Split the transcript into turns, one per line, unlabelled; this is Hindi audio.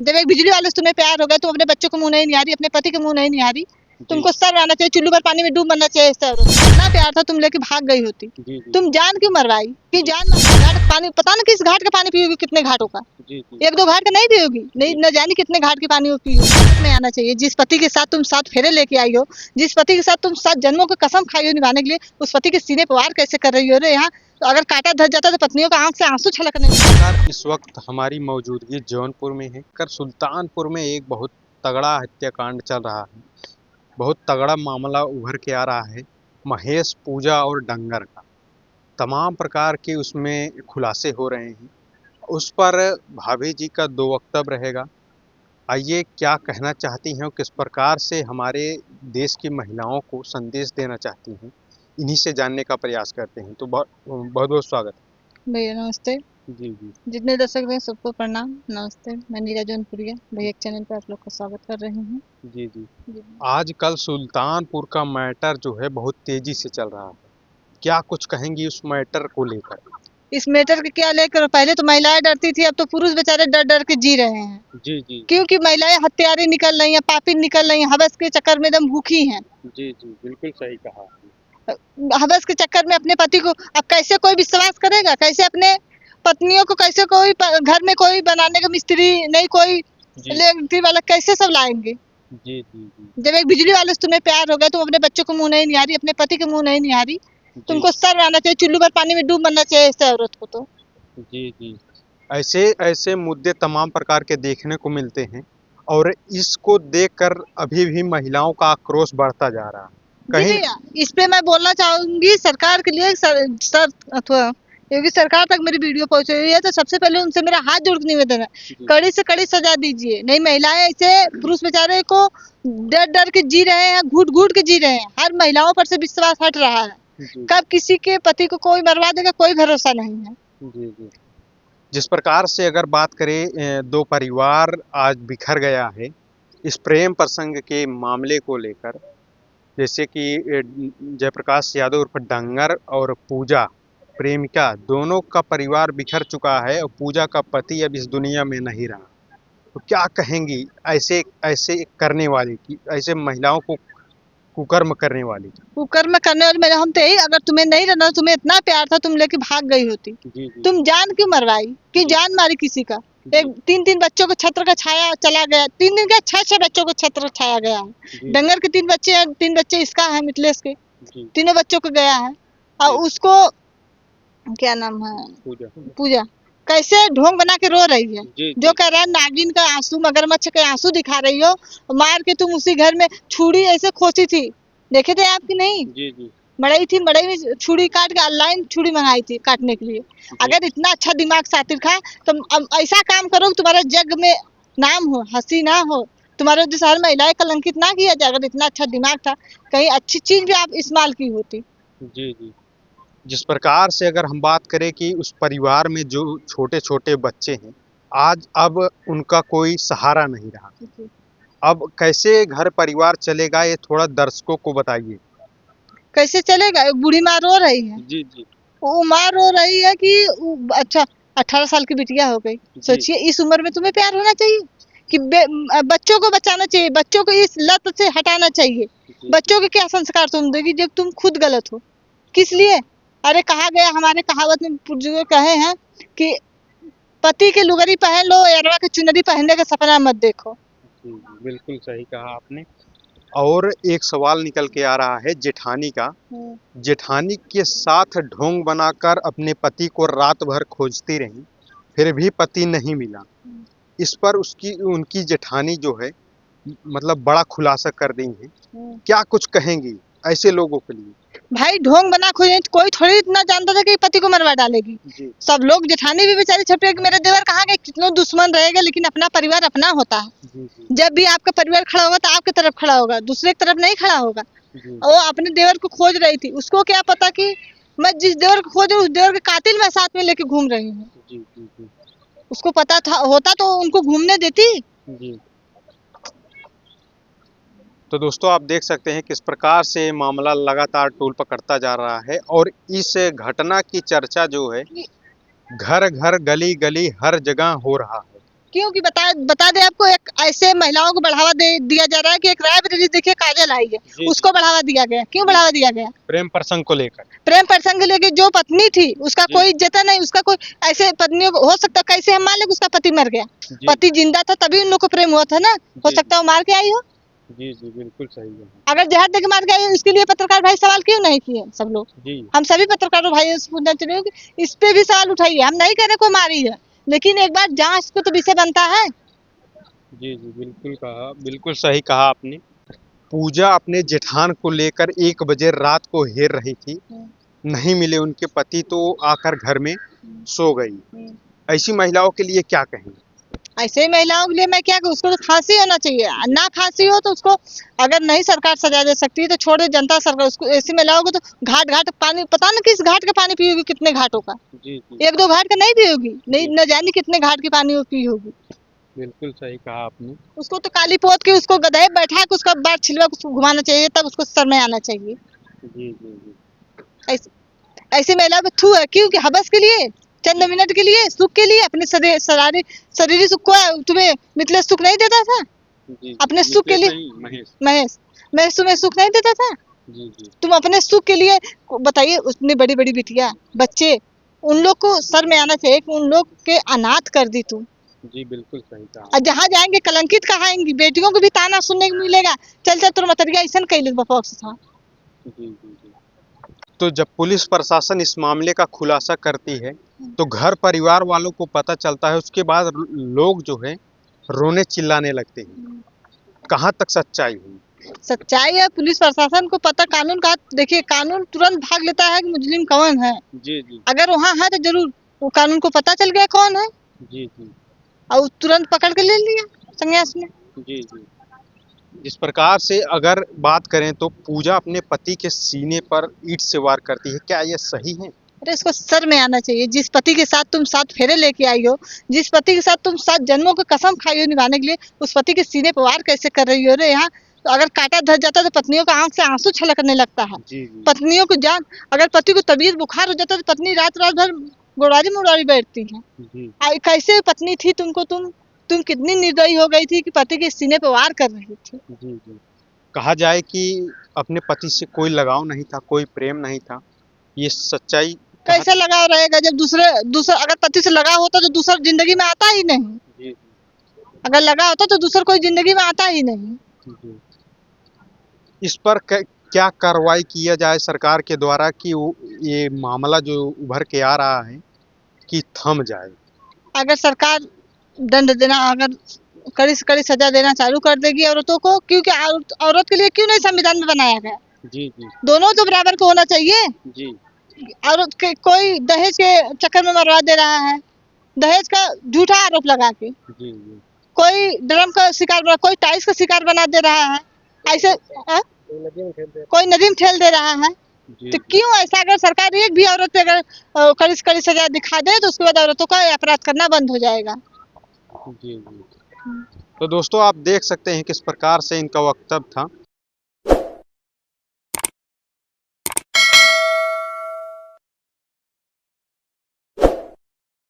जब एक बिजली वाले से तुम्हें प्यार हो गया, तुम अपने बच्चों को मुंह नहीं निहारी, अपने पति के मुंह नहीं निहारी, तुमको सर आना चाहिए, चुल्लू भर पानी में डूब मरना चाहिए। सर इतना प्यार था, तुम लेके भाग गई होती।
जी जी
तुम जान क्यों मरवाई कि जान घाट का पानी, पता ना किस घाट का पानी पियोगी, कितने घाटों का,
जी जी
एक दो घाट का नहीं पियोगी, नहीं न जाने कितने घाट के पानी पियोगी। में आना चाहिए। जिस पति के साथ तुम 7 फेरे लेके आई हो, जिस पति के साथ तुम 7 जन्मों की कसम खाई हो निभाने के लिए, उस पति के सीने पर वार कैसे कर रही हो रे यहाँ। तो अगर कांटा धस जाता तो पत्नियों का आंख से आंसू छलकने लगते।
सर, इस वक्त हमारी मौजूदगी जौनपुर में है। कर सुल्तानपुर में एक बहुत तगड़ा हत्याकांड चल रहा है। बहुत तगड़ा मामला उभर के आ रहा है महेश, पूजा और डंगर का। तमाम प्रकार के उसमें खुलासे हो रहे हैं। उस पर भाभी जी का 2 वक्तव्य रहेगा। आइए, क्या कहना चाहती हैं और किस प्रकार से हमारे देश की महिलाओं को संदेश देना चाहती हैं, इन्हीं से जानने का प्रयास करते हैं। तो बहुत बहुत स्वागत
भैया नमस्ते,
है। जी जी
जितने दर्शक हैं सबको प्रणाम, नमस्ते। मैं नीरा जौनपुरिया भैया एक चैनल पर आप लोग का स्वागत कर रही हूँ।
जी जी।
जी।
आजकल सुल्तानपुर का मैटर जो है बहुत तेजी से चल रहा है। क्या कुछ कहेंगी उस मैटर को लेकर?
इस मैटर के क्या लेकर, पहले तो महिलाएं डरती थी, अब तो पुरुष बेचारे डर डर के जी रहे हैं,
जी जी
क्योंकि महिलाएं हत्यारी निकल रही हैं, पापी निकल रही हैं, हवस के चक्कर में एकदम भूखी हैं।
जी जी, बिल्कुल सही कहा आपने।
हवस के चक्कर में अपने पति को, अब कैसे कोई विश्वास करेगा, कैसे अपने पत्नियों को, कैसे कोई घर में कोई बनाने का मिस्त्री नहीं, कोई
जी
इलेक्ट्रिक वाला कैसे सब लाएंगे।
जी जी जी
जब एक बिजली वाले से तुम्हें प्यार हो गया, तुम अपने बच्चों को मुंह नहीं निहारी, अपने पति के मुंह नहीं निहारी,
जी
तुमको सर आना चाहिए, चुल्लू भर पानी में डूब मरना चाहिए ऐसे औरत को तो।
जी जी। ऐसे ऐसे मुद्दे तमाम प्रकार के देखने को मिलते हैं और इसको देखकर अभी भी महिलाओं का आक्रोश बढ़ता जा रहा है।
जी
कहीं
भैया, इस पे मैं बोलना चाहूंगी सरकार के लिए, सर अथवा योगी सरकार तक मेरी वीडियो पहुंच रही है, तो सबसे पहले उनसे मेरा हाथ जोड़ के निवेदन है,
जी
कड़ी से कड़ी सजा दीजिए। नहीं, महिलाएं ऐसे पुरुष बेचारे को डर डर के जी रहे हैं, घूट घूट के जी रहे हैं, हर महिलाओं पर से विश्वास हट रहा है।
जी
कब किसी के पति को कोई मरवा देगा, कोई भरोसा नहीं है।
जी जी। जिस प्रकार से अगर बात करें, 2 परिवार आज बिखर गया है इस प्रेम प्रसंग के मामले को लेकर। जैसे कि जयप्रकाश यादव उर्फ डंगर और पूजा प्रेमिका, दोनों का परिवार बिखर चुका है और पूजा का पति अब इस दुनिया में नहीं रहा। तो क्या कहेंगी ऐसे ऐसे करने वाले की, ऐसे महिलाओं को कुकर्म करने वाली की?
कुकर्म करने वाले मेरे हम तो यही, अगर तुम्हें नहीं रहना, तुम्हें इतना प्यार था, तुम लेके भाग गई होती।
जी जी
तुम जान क्यों मरवाई कि
जी
जान मारी किसी का। एक
जी
3 बच्चों को छत्र का छाया चला गया, 3 दिन का 6 बच्चों को छत्र छाया गया है।
जी
डंगर के 3 बच्चे हैं, 3 बच्चे इसका है, मिथिलेश के
जी
तीनों बच्चों को गया है। और
जी।
उसको क्या नाम है,
पूजा।
पूजा, कैसे ढोंग बना के रो रही है।
जी
जो
जी
कह रहा है नागिन का आंसू, मगरमच्छ के आंसू दिखा रही हो, मार के तुम उसी घर में छुरी ऐसे खोसी थी, देखे थे आपकी नहीं,
जी जी
मड़ई थी, मड़ई में छुरी काट के ऑनलाइन छुरी मंगाई थी काटने के लिए।
जी
अगर इतना अच्छा दिमाग सातिर था, तो अब ऐसा काम करो कि तुम्हारा जग में नाम हो, हंसी ना हो, तुम्हारे जैसे हर महिलाएं कलंकित ना किया जाए। अगर इतना अच्छा दिमाग था, कहीं अच्छी चीज भी आप इस्तेमाल की होती।
जी जी। जिस प्रकार से अगर हम बात करें कि उस परिवार में जो छोटे छोटे बच्चे हैं, आज अब उनका कोई सहारा नहीं रहा। अब कैसे घर परिवार चलेगा, ये थोड़ा दर्शकों को बताइए।
कैसे चलेगा, एक बूढ़ी माँ रो रही है,
जी जी
वो माँ रो रही है कि अच्छा 18 साल की बिटिया हो गई।
जी
सोचिए, इस उम्र में तुम्हें प्यार होना चाहिए कि बच्चों को बचाना चाहिए, बच्चों को इस लत से हटाना चाहिए।
जी
बच्चों के क्या संस्कार तुम दोगी जब तुम खुद गलत हो। किस लिए? अरे कहा गया, हमारे कहावत में बुजुर्ग कहे हैं कि पति की लुगरी पहन लो, अरवा की चुनरी पहनने का सपना मत देखो।
जी जी, बिल्कुल सही कहा आपने। और एक सवाल निकल के आ रहा है जेठानी का। जेठानी के साथ ढोंग बनाकर अपने पति को रात भर खोजती रही, फिर भी पति नहीं मिला। इस पर उसकी उनकी जेठानी जो है, मतलब बड़ा खुलासा कर दी है। क्या कुछ कहेंगी ऐसे लोगों के लिए?
भाई ढोंग बना खोजे, कोई थोड़ी इतना जानता था कि पति को मरवा डालेगी।
जी
सब लोग, जेठानी भी बेचारी छपे कि मेरे देवर कहाँ गए, कितनों दुश्मन रहेगा, लेकिन अपना परिवार अपना होता है।
जी जी
जब भी आपका परिवार खड़ा होगा तो आपकी तरफ खड़ा होगा, दूसरे की तरफ नहीं खड़ा होगा।
जी
वो अपने देवर को खोज रही थी, उसको क्या पता कि मैं जिस देवर को खोज रही हूँ, उस देवर के कातिल मैं साथ में लेके घूम रही हूँ।
जी जी जी
उसको पता था, होता तो उनको घूमने देती।
जी। तो दोस्तों, आप देख सकते हैं किस प्रकार से मामला लगातार टूल पकड़ता जा रहा है और इस घटना की चर्चा जो है घर घर गली गली हर जगह हो रहा है।
क्योंकि बता दें आपको, एक ऐसे महिलाओं को बढ़ावा दिया जा रहा है कि एक रायबरेली देखिए काजल आई है,
जी,
उसको बढ़ावा दिया गया। क्यों बढ़ावा दिया गया?
प्रेम प्रसंग को लेकर।
प्रेम प्रसंग लेके जो पत्नी थी उसका
जी।
कोई इज्जत नहीं, उसका कोई ऐसे पत्नियों को हो सकता, कैसे हम मान लें कि उसका पति मर गया,
जी।
पति जिंदा था तभी उन लोग को प्रेम हुआ था ना, हो
जी,
सकता है वो मार के आई हो।
जी, जी, बिल्कुल सही है।
अगर जहर देके मार के आई हो, इसके लिए पत्रकार भाई सवाल क्यों नहीं किए सब लोग?
जी,
हम सभी पत्रकारों भाइयों से पूछना चाह रहे हो कि इस पे भी सवाल उठाइए। हम नहीं कह रहे कोई मारी है, लेकिन एक बार जांच को तो विषय बनता है।
जी, जी, बिल्कुल सही कहा आपने। पूजा अपने जेठान को लेकर 1 बजे रात को हेर रही थी। नहीं मिले उनके पति तो आकर घर में सो गई। ऐसी महिलाओं के लिए क्या कहेंगे?
ऐसे ही महिलाओं के लिए मैं क्या कहूँ, उसको तो फांसी होना चाहिए। ना फांसी हो तो उसको, अगर नहीं सरकार सजा दे सकती तो छोड़ दे जनता सरकार उसको। ऐसी महिलाओं को तो घाट घाट पानी, पता ना किस घाट का पानी पी होगी, कितने घाटों का,
जी, जी,
1-2 घाट का नहीं पी होगी, नहीं
जी,
न जाने कितने घाट के पानी वो पी होगी।
बिल्कुल सही कहा आपने।
उसको तो काली पोत के उसको गधे बैठा के उसका बार छिलवा के उसको घुमाना चाहिए, तब उसको सर में आना चाहिए।
जी, जी, जी।
ऐसे ऐसी महिला पे थू है, क्योंकि हवस के लिए, चंद मिनट के लिए, सुख के लिए, अपने शरीर सुख को तुम्हें मिथिलेश सुख नहीं देता था?
जी,
अपने सुख के
मिथिलेश
लिए,
नहीं, महेश।
महेश महेश तुम्हें सुख नहीं देता था?
जी, जी,
तुम अपने सुख के लिए, बताइए, उतनी बड़ी बड़ी बिटिया बच्चे, उन लोग को सर में आना चाहिए कि उन लोग के अनाथ कर दी तुम।
जी, बिल्कुल सही कहा।
और जहाँ जाएंगे कलंकित कहाएंगी, बेटियों को भी ताना सुनने को मिलेगा, चल चल तुम मतरिया ऐसा कैले बपौक से था।
जी, जी, जी। तो जब पुलिस प्रशासन इस मामले का खुलासा करती है, तो घर परिवार वालों को पता चलता है, उसके बाद लोग जो है रोने चिल्लाने लगते हैं। कहाँ तक सच्चाई है?
सच्चाई है, पुलिस प्रशासन को पता, कानून का, देखिए कानून तुरंत भाग लेता है कि मुजरिम कौन है।
जी, जी,
अगर वहाँ है तो जरूर वो कानून को पता चल गया कौन है,
जी, जी,
और तुरंत पकड़ के ले लिया संन्यास में।
जी, जी। इस प्रकार से अगर बात करें तो पूजा अपने पति के सीने पर ईंट से वार करती है, क्या यह सही है?
अरे इसको सर में आना चाहिए। जिस पति के साथ तुम 7 फेरे लेके आई हो, जिस पति के साथ तुम 7 जन्मों की कसम खाई हो निभाने के लिए, उस पति के सीने पर वार कैसे कर रही हो रे? यहाँ तो अगर कांटा धर जाता तो पत्नियों का आंख से आंसू छलकने लगता है।
जी, जी,
पत्नियों को जान, अगर पति को तबीयत बुखार हो जाता तो पत्नी रात रात भर गोड़ारी मुड़ारी बैठती है।
जी,
कैसे पत्नी थी तुमको, तुम कितनी निर्दयी हो गई थी कि पति के सीने पर वार कर रही थी।
जी, जी। कहा जाए कि अपने पति से कोई लगाव नहीं था, कोई प्रेम नहीं था। ये सच्चाई कहाँ
कैसे लगाव रहेगा जब दूसरे दूसरा, अगर पति से लगाव होता तो दूसरा जिंदगी में आता ही नहीं।
जी,
अगर लगा होता तो दूसरा कोई जिंदगी में आता ही नहीं।
जी। इस पर क्या कार्रवाई किया जाए सरकार के द्वारा कि ये मामला जो उभर के आ रहा है कि थम जाए?
अगर सरकार दंड देना, अगर कड़ी से कड़ी सजा देना चालू कर देगी औरतों को, क्योंकि औरत के लिए क्यों नहीं संविधान में बनाया गया?
जी, जी,
दोनों तो बराबर को होना चाहिए।
जी,
औरत के कोई दहेज के चक्कर में मरवा दे रहा है, दहेज का झूठा आरोप लगा के,
जी, जी।
कोई ड्रम का शिकार बना, कोई टाइल्स का शिकार बना दे रहा है, ऐसे कोई नदी में ठेल दे रहा है।
जी,
तो
जी,
क्यों ऐसा? अगर सरकार एक भी औरत पे अगर कड़ी से कड़ी सजा दिखा दे तो उसके बाद औरतों का अपराध करना बंद हो जाएगा।
जी, जी। तो दोस्तों आप देख सकते हैं किस प्रकार से इनका वक्तव्य था।